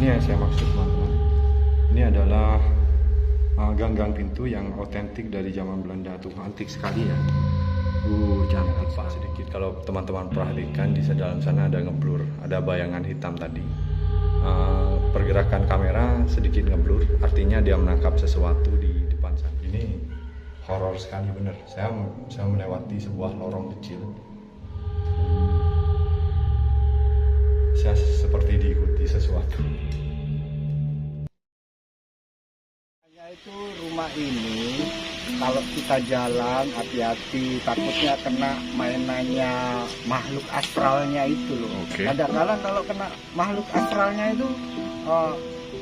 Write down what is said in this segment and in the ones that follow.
Ini yang saya maksud teman-teman. Ini adalah ganggang pintu yang otentik dari zaman Belanda tuh, antik sekali ya. Cantik pak sedikit. Kalau teman-teman perhatikan di dalam sana ada ngeblur, ada bayangan hitam tadi. Pergerakan kamera sedikit ngeblur, artinya dia menangkap sesuatu di depan sana. Ini horor sekali bener. Saya melewati sebuah lorong kecil. Saya seperti diikuti sesuatu. Itu rumah ini kalau kita jalan hati-hati, takutnya kena mainannya makhluk astralnya itu loh. Kadang-kadang kalau kena makhluk astralnya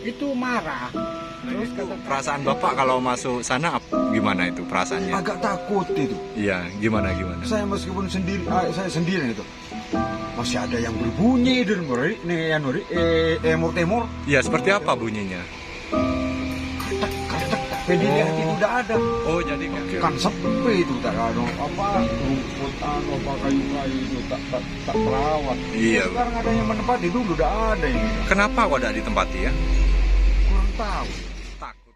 itu marah. Terus perasaan Bapak kalau masuk sana gimana itu perasaannya? Agak takut itu. Iya, gimana? Saya meskipun sendiri, saya sendiri itu. Masih ada yang berbunyi dari temur. Iya, seperti apa bunyinya? Jadi itu udah ada. Oh, jadi kan sepi itu, tak ada apa rumputan, apa kayu-kayu itu tak terawat. Iya. Sekarang ada yang menempati, dulu udah ada ini. Kenapa kok ada ditempati ya? Kurang tahu. Takut.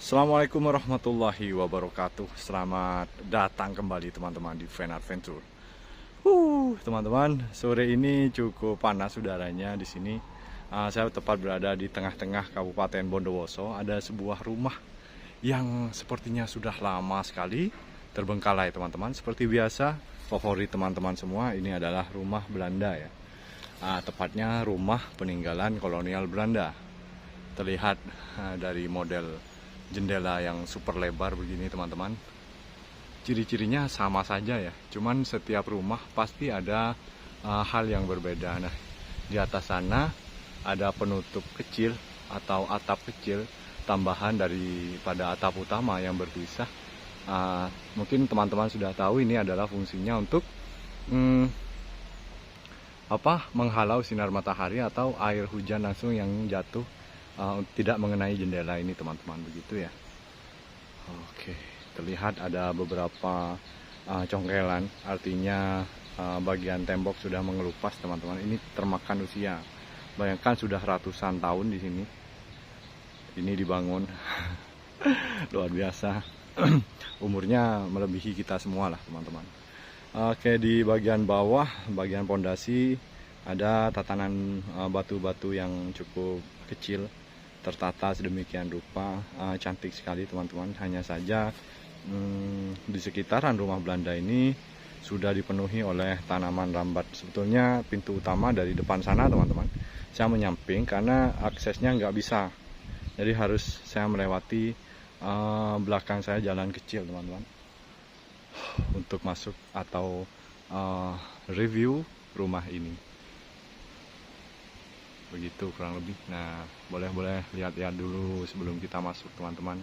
Assalamualaikum warahmatullahi wabarakatuh. Selamat datang kembali teman-teman di Van Adventure. Teman-teman, sore ini cukup panas udaranya di sini. Saya tepat berada di tengah-tengah Kabupaten Bondowoso. Ada sebuah rumah yang sepertinya sudah lama sekali terbengkalai teman-teman. Seperti biasa, favorit teman-teman semua ini adalah rumah Belanda ya. Tepatnya rumah peninggalan kolonial Belanda. Terlihat dari model jendela yang super lebar begini teman-teman. Ciri-cirinya sama saja ya, cuman setiap rumah pasti ada hal yang berbeda. Nah, di atas sana ada penutup kecil atau atap kecil tambahan daripada atap utama yang berpisah. Mungkin teman-teman sudah tahu ini adalah fungsinya untuk menghalau sinar matahari atau air hujan langsung yang jatuh tidak mengenai jendela ini teman-teman, begitu ya. Oke, terlihat ada beberapa congkelan, artinya bagian tembok sudah mengelupas teman-teman. Ini termakan usia. Bayangkan sudah ratusan tahun di sini. Ini dibangun luar biasa. Umurnya melebihi kita semua lah teman-teman. Oke, di bagian bawah, bagian pondasi ada tatanan batu-batu yang cukup kecil, tertata sedemikian rupa, cantik sekali teman-teman. Hanya saja di sekitaran rumah Belanda ini sudah dipenuhi oleh tanaman rambat. Sebetulnya pintu utama dari depan sana teman-teman, saya menyamping karena aksesnya nggak bisa, jadi harus saya melewati belakang saya jalan kecil teman-teman untuk masuk atau review rumah ini. Begitu kurang lebih. Nah, boleh lihat-lihat dulu sebelum kita masuk teman-teman.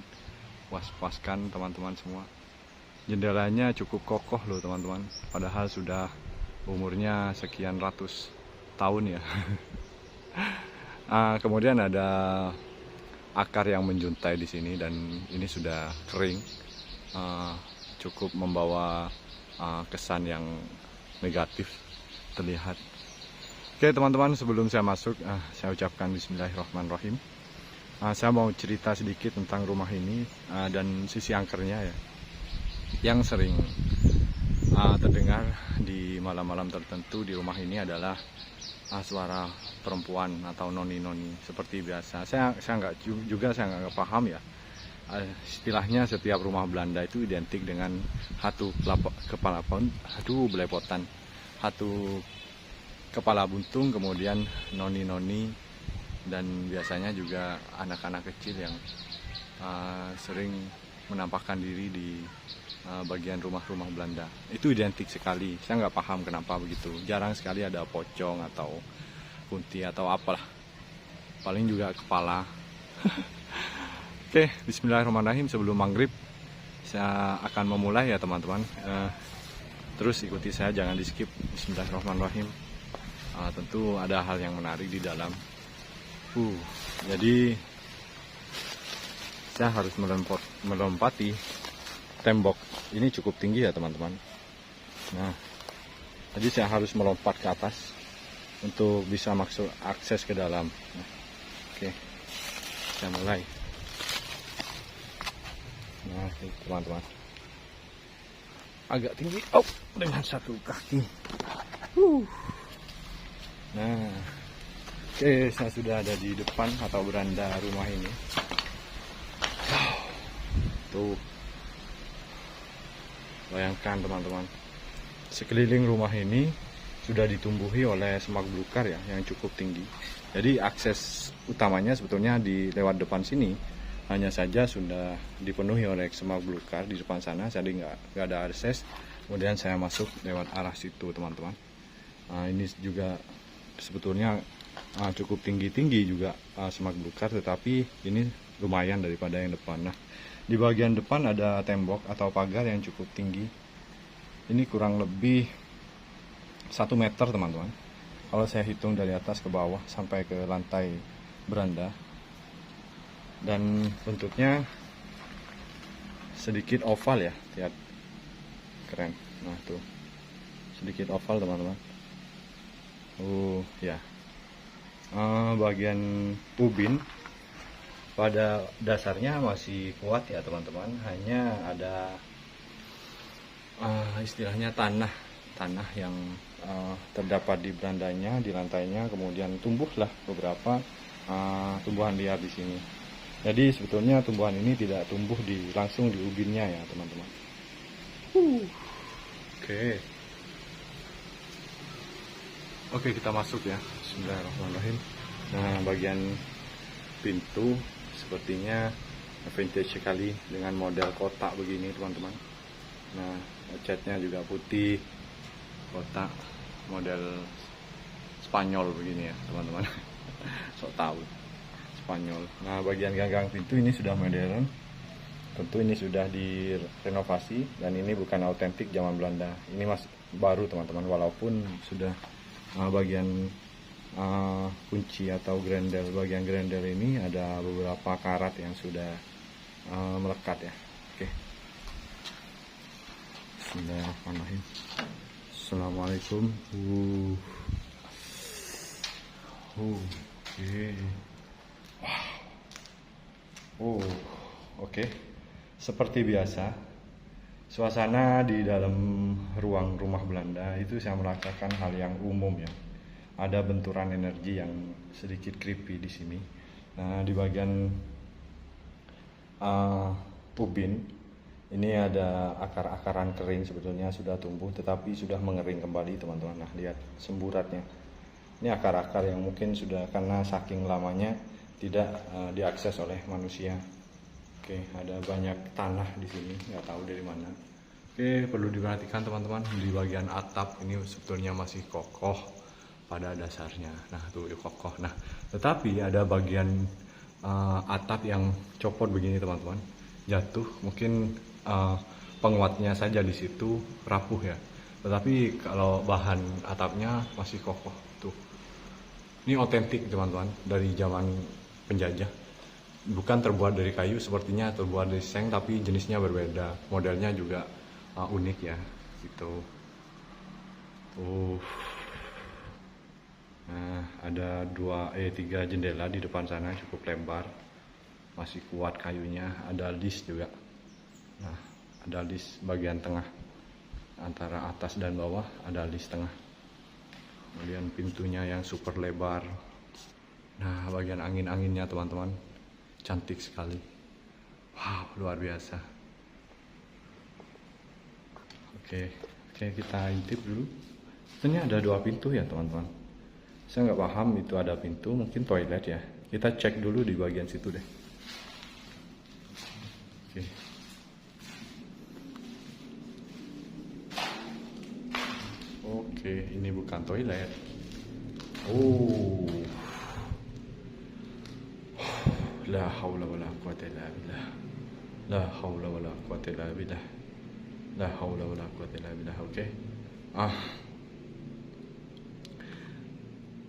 Puas-puaskan teman-teman semua. Jendelanya cukup kokoh loh teman-teman, padahal sudah umurnya sekian ratus tahun ya. Kemudian ada akar yang menjuntai di sini dan ini sudah kering, cukup membawa kesan yang negatif terlihat. Oke teman-teman, sebelum saya masuk, saya ucapkan Bismillahirrahmanirrahim. Saya mau cerita sedikit tentang rumah ini dan sisi angkernya ya, yang sering terdengar di malam-malam tertentu di rumah ini adalah suara perempuan atau noni-noni seperti biasa. Saya nggak paham ya. Istilahnya setiap rumah Belanda itu identik dengan hatu belepotan, hatu kepala buntung, kemudian noni-noni, dan biasanya juga anak-anak kecil yang sering menampakkan diri di bagian rumah-rumah Belanda. Itu identik sekali. Saya nggak paham kenapa begitu. Jarang sekali ada pocong atau kunti atau apalah. Paling juga kepala. Oke, Bismillahirrahmanirrahim. Sebelum maghrib saya akan memulai ya teman-teman. Terus ikuti saya, jangan di skip. Bismillahirrahmanirrahim. Tentu ada hal yang menarik di dalam. Jadi saya harus melompati tembok. Ini cukup tinggi ya teman-teman. Nah, jadi saya harus melompat ke atas untuk bisa masuk akses ke dalam. Nah, oke, saya mulai. Nah, teman-teman, agak tinggi. Dengan satu kaki. Nah, oke, saya sudah ada di depan atau beranda rumah ini. Tuh, bayangkan teman-teman, sekeliling rumah ini sudah ditumbuhi oleh semak belukar ya, yang cukup tinggi. Jadi akses utamanya sebetulnya di lewat depan sini, hanya saja sudah dipenuhi oleh semak belukar di depan sana, jadi nggak ada akses. Kemudian saya masuk lewat arah situ teman-teman. Ini juga sebetulnya cukup tinggi juga semak belukar, tetapi ini lumayan daripada yang depan. Nah, di bagian depan ada tembok atau pagar yang cukup tinggi. Ini kurang lebih 1 meter teman-teman. Kalau saya hitung dari atas ke bawah sampai ke lantai beranda. Dan bentuknya sedikit oval ya, lihat, keren. Nah tuh, sedikit oval teman-teman. Ya, bagian ubin pada dasarnya masih kuat ya teman-teman, hanya ada istilahnya tanah yang terdapat di berandanya, di lantainya, kemudian tumbuhlah beberapa tumbuhan liar di sini. Jadi sebetulnya tumbuhan ini tidak tumbuh langsung di ubinnya ya teman-teman. Oke, kita masuk ya. Bismillahirrahmanirrahim. Nah, bagian pintu sepertinya vintage sekali dengan model kotak begini teman-teman. Nah, catnya juga putih, kotak model Spanyol begini ya teman-teman. Sok tahu Spanyol. Nah, bagian gagang pintu ini sudah modern. Tentu ini sudah direnovasi dan ini bukan autentik zaman Belanda. Ini masih baru teman-teman, walaupun sudah bagian kunci atau grendel, bagian grendel ini ada beberapa karat yang sudah melekat ya. Oke. Bismillahirrahmanirrahim. Assalamualaikum. Oke. Seperti biasa, suasana di dalam ruang rumah Belanda itu saya merasakan hal yang umum ya. Ada benturan energi yang sedikit creepy di sini. Nah, di bagian ubin ini ada akar-akaran kering, sebetulnya sudah tumbuh tetapi sudah mengering kembali teman-teman. Nah, lihat semburatnya. Ini akar-akar yang mungkin sudah karena saking lamanya tidak diakses oleh manusia. Oke, ada banyak tanah di sini, nggak tahu dari mana. Oke, perlu diperhatikan teman-teman, di bagian atap ini sebetulnya masih kokoh pada dasarnya. Nah, tuh kokoh. Nah, tetapi ada bagian atap yang copot begini teman-teman, jatuh. Mungkin penguatnya saja di situ rapuh ya. Tetapi kalau bahan atapnya masih kokoh tuh. Ini otentik teman-teman, dari zaman penjajah. Bukan terbuat dari kayu, sepertinya terbuat dari seng, tapi jenisnya berbeda. Modelnya juga unik ya, gitu. Nah, ada 3 jendela di depan sana, cukup lebar, masih kuat kayunya. Ada list juga. Nah, ada list bagian tengah, antara atas dan bawah ada list tengah. Kemudian pintunya yang super lebar. Nah, bagian angin-anginnya teman-teman, cantik sekali. Wow, luar biasa. Oke, kita intip dulu. Ternyata ada 2 pintu ya teman-teman. Saya nggak paham itu ada pintu, mungkin toilet ya. Kita cek dulu di bagian situ deh. Oke, ini bukan toilet. La haula wala quwata illa billah. La haula wala quwata illa billah. La haula wala quwata illa billah. Oke.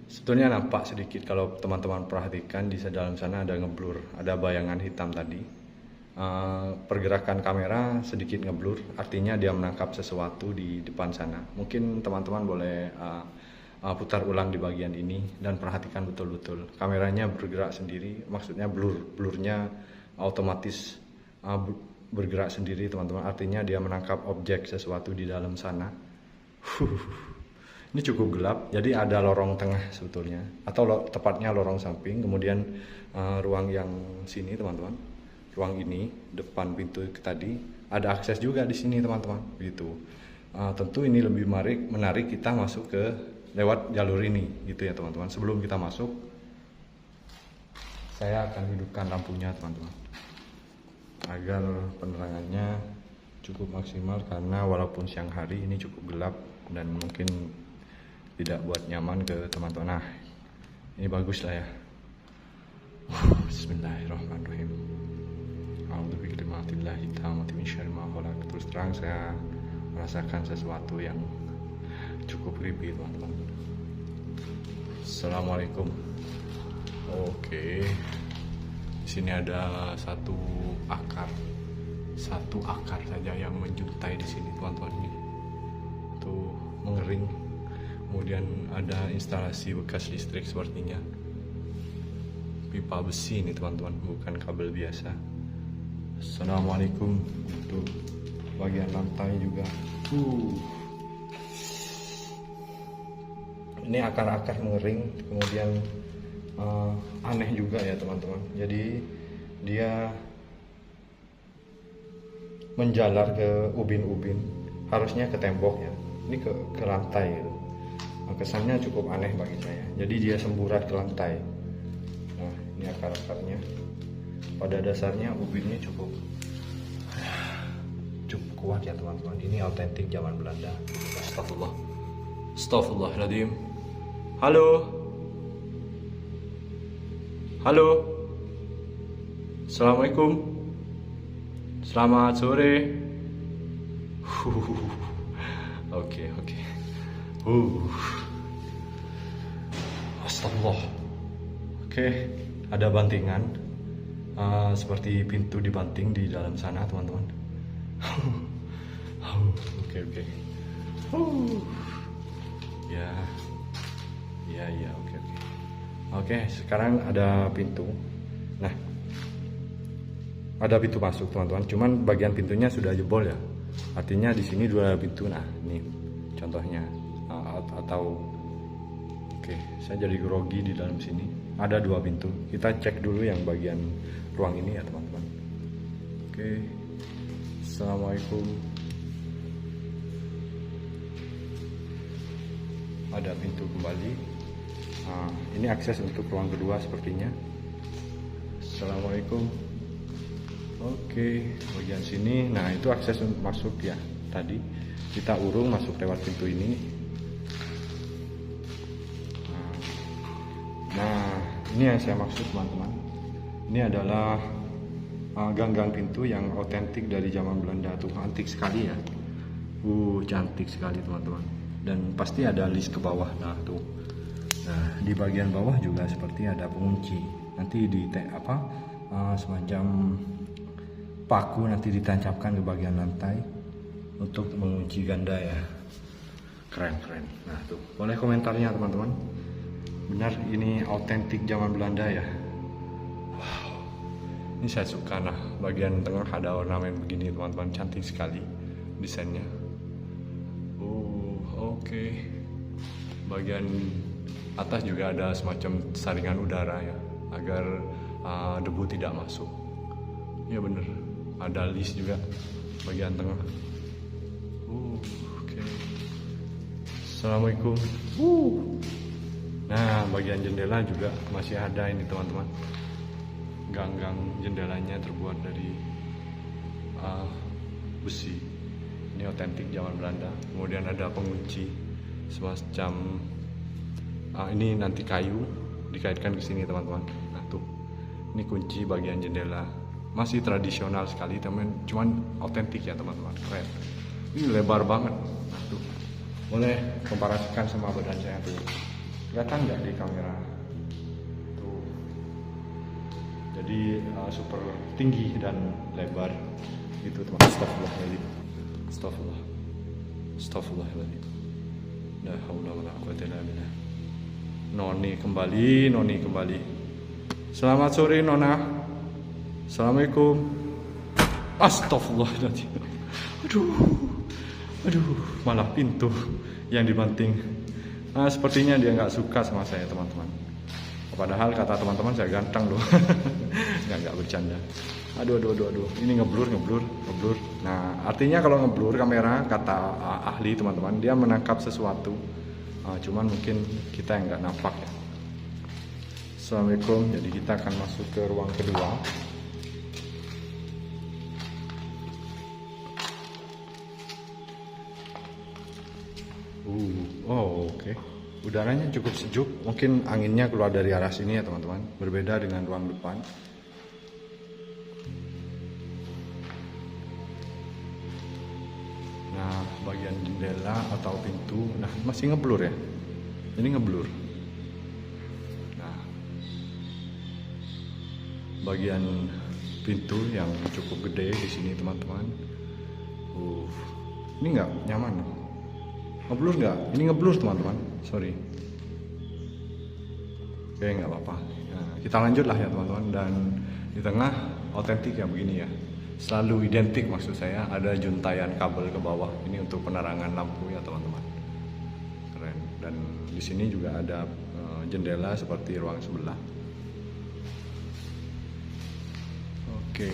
Sebetulnya nampak sedikit kalau teman-teman perhatikan di dalam sana ada ngeblur, ada bayangan hitam tadi. Pergerakan kamera sedikit ngeblur, artinya dia menangkap sesuatu di depan sana. Mungkin teman-teman boleh putar ulang di bagian ini dan perhatikan betul-betul. Kameranya bergerak sendiri, maksudnya blurnya otomatis bergerak sendiri teman-teman. Artinya dia menangkap objek sesuatu di dalam sana. Ini cukup gelap, jadi ada lorong tengah sebetulnya, atau tepatnya lorong samping. Kemudian ruang yang sini teman-teman. Ruang ini, depan pintu tadi, ada akses juga di sini teman-teman, gitu. Tentu ini lebih menarik kita masuk ke lewat jalur ini, gitu ya teman-teman. Sebelum kita masuk, saya akan hidupkan lampunya teman-teman, agar penerangannya cukup maksimal, karena walaupun siang hari ini cukup gelap dan mungkin tidak buat nyaman ke teman-teman. Nah, ini bagus lah ya. Bismillahirrahmanirrahim. Terus terang saya merasakan sesuatu yang cukup creepy teman-teman. Assalamualaikum. Oke. Di sini ada satu akar saja yang menjuntai di sini teman-teman. Tuh mengering. Kemudian ada instalasi bekas listrik sepertinya. Pipa besi ini teman-teman, bukan kabel biasa. Assalamualaikum. Untuk bagian lantai juga. Ini akar-akar mengering, kemudian aneh juga ya teman-teman. Jadi dia menjalar ke ubin-ubin, harusnya ke tembok ya. Ini ke lantai gitu. Kesannya cukup aneh bagi saya. Jadi dia semburat ke lantai. Nah, ini akar-akarnya. Pada dasarnya ubinnya cukup kuat ya teman-teman. Ini autentik zaman Belanda. Astagfirullahaladzim. Halo. Assalamualaikum. Selamat sore. Oke. Astagfirullah. Oke, ada bantingan. Seperti pintu dibanting di dalam sana teman-teman. Oke. Ya, oke. Oke, sekarang ada pintu. Nah, ada pintu masuk teman-teman. Cuman bagian pintunya sudah jebol ya. Artinya di sini 2 pintu. Nah, ini contohnya. Oke, saya jadi grogi di dalam sini. Ada 2 pintu. Kita cek dulu yang bagian ruang ini ya teman-teman. Oke. Assalamualaikum. Ada pintu kembali. Ini akses untuk ruang kedua sepertinya. Assalamualaikum. Oke, bagian sini. Nah, itu akses untuk masuk ya. Tadi kita urung masuk lewat pintu ini. Nah, ini yang saya maksud teman-teman. Ini adalah gang-gang pintu yang otentik dari zaman Belanda. Tuh antik sekali ya. Cantik sekali teman-teman. Dan pasti ada list ke bawah. Nah tuh Nah, di bagian bawah juga seperti ada pengunci. Nanti semacam paku nanti ditancapkan ke bagian lantai untuk mengunci ganda ya. Keren. Nah tuh, boleh komentarnya teman-teman. Benar ini autentik zaman Belanda ya. Wow, ini saya suka. Nah, bagian tengah ada ornamen begini teman-teman, cantik sekali desainnya. Oke. Bagian atas juga ada semacam saringan udara ya, agar debu tidak masuk. Ya bener, ada list juga bagian tengah. Oke. Assalamualaikum. Nah, bagian jendela juga masih ada ini teman-teman. Ganggang jendelanya terbuat dari besi. Ini otentik zaman Belanda. Kemudian ada pengunci semacam ini nanti kayu dikaitkan ke sini teman-teman. Nah tuh, ini kunci bagian jendela. Masih tradisional sekali teman, cuman otentik ya teman-teman. Keren. Ini lebar banget. Nah tuh, boleh komparasikan sama badan saya tuh. Kelihatan nggak di kamera? Tuh. Jadi super tinggi dan lebar. Itu teman. Astagfirullahaladzim. La haula wala quwwata illa billah. Noni kembali. Selamat sore Nona. Assalamualaikum. Astagfirullahaladzim. Aduh, malah pintu yang dibanting. Nah, sepertinya dia nggak suka sama saya teman-teman. Padahal kata teman-teman saya ganteng loh. nggak bercanda. Aduh. Ini ngeblur. Nah, artinya kalau ngeblur kamera, kata ahli teman-teman, dia menangkap sesuatu. Cuman mungkin kita yang nggak nampak ya. Assalamualaikum. Jadi kita akan masuk ke ruang kedua. Oke. Udaranya cukup sejuk. Mungkin anginnya keluar dari arah sini ya teman-teman. Berbeda dengan ruang depan. Nah, bagian jendela atau pintu, nah masih ngeblur ya. Ini ngeblur. Nah, bagian pintu yang cukup gede di sini teman-teman. Ini nggak nyaman. Ngeblur nggak? Ini ngeblur teman-teman. Sorry. Oke, nggak apa-apa. Nah, kita lanjut lah ya teman-teman. Dan di tengah otentik ya begini ya. Selalu identik maksud saya, ada juntayan kabel ke bawah. Ini untuk penerangan lampu ya teman-teman. Keren. Dan di sini juga ada jendela seperti ruang sebelah. Oke.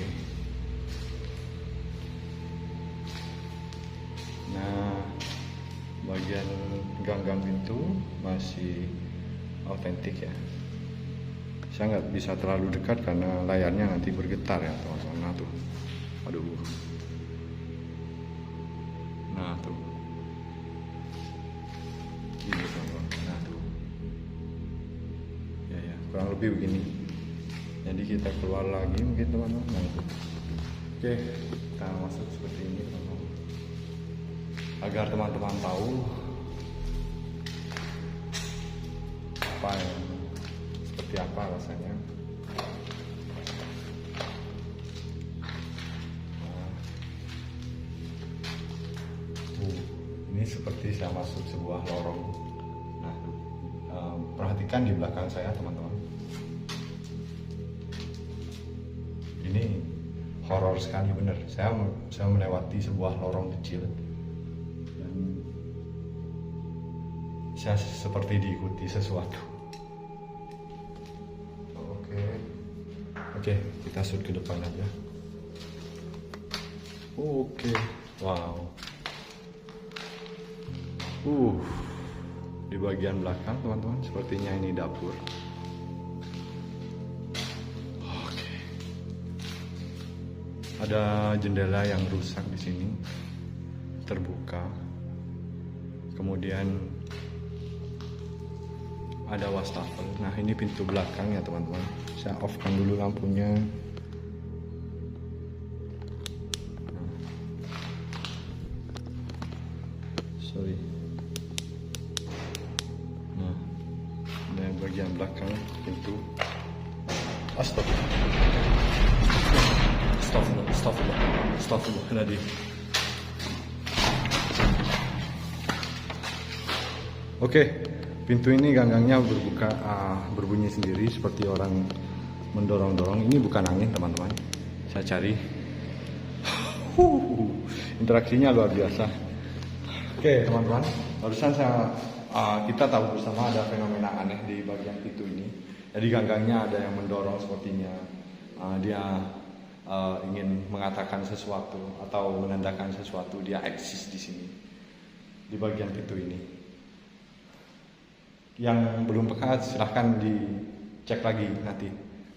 Nah, bagian ganggang pintu masih autentik ya. Saya nggak bisa terlalu dekat karena layarnya nanti bergetar ya teman-teman. Nah tuh, aduh. Nah tuh, gini teman-teman. Nah tuh, ya kurang lebih begini. Jadi kita keluar lagi mungkin teman-teman. Nah, tuh. Oke, kita masuk seperti ini teman-teman. Agar teman-teman tahu apa yang seperti apa rasanya. Ini seperti saya masuk sebuah lorong. Nah, perhatikan di belakang saya teman-teman. Ini horor sekali bener. Saya melewati sebuah lorong kecil. Saya seperti diikuti sesuatu. Oke, kita shoot ke depan aja. Oke, wow. Di bagian belakang teman-teman, sepertinya ini dapur. Oke. Ada jendela yang rusak di sini, terbuka. Kemudian ada wastafel. Nah, ini pintu belakang ya teman-teman. Saya off-kan dulu lampunya. Sorry. Nah, pintu. Astagfirullah. Astagfirullah. Oke, pintu ini ganggangnya berbunyi sendiri seperti orang mendorong-dorong. Ini bukan angin teman-teman. Saya cari. Interaksinya luar biasa. Oke teman-teman, barusan kita tahu bersama ada fenomena aneh di bagian pintu ini. Jadi ganggangnya ada yang mendorong sepertinya dia ingin mengatakan sesuatu atau menandakan sesuatu. Dia eksis di sini di bagian pintu ini. Yang belum peka silahkan dicek lagi nanti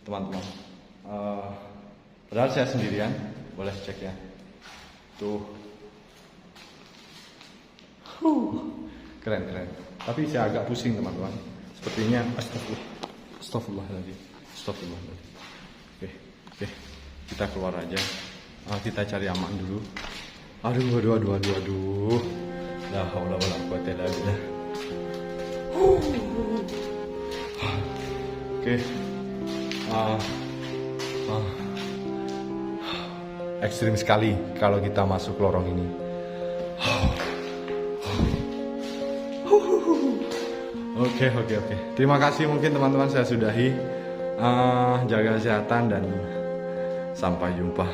teman-teman. Padahal saya sendirian, boleh cek ya. Tuh, keren. Tapi saya agak pusing teman-teman. Sepertinya astagfirullahaladzim. Oke, kita keluar aja. Kita cari aman dulu. Aduh. La haula wala quwata illa billah. Oke. Ekstrim sekali kalau kita masuk lorong ini. Oke. Terima kasih, mungkin teman-teman saya sudahi. Jaga kesehatan dan sampai jumpa.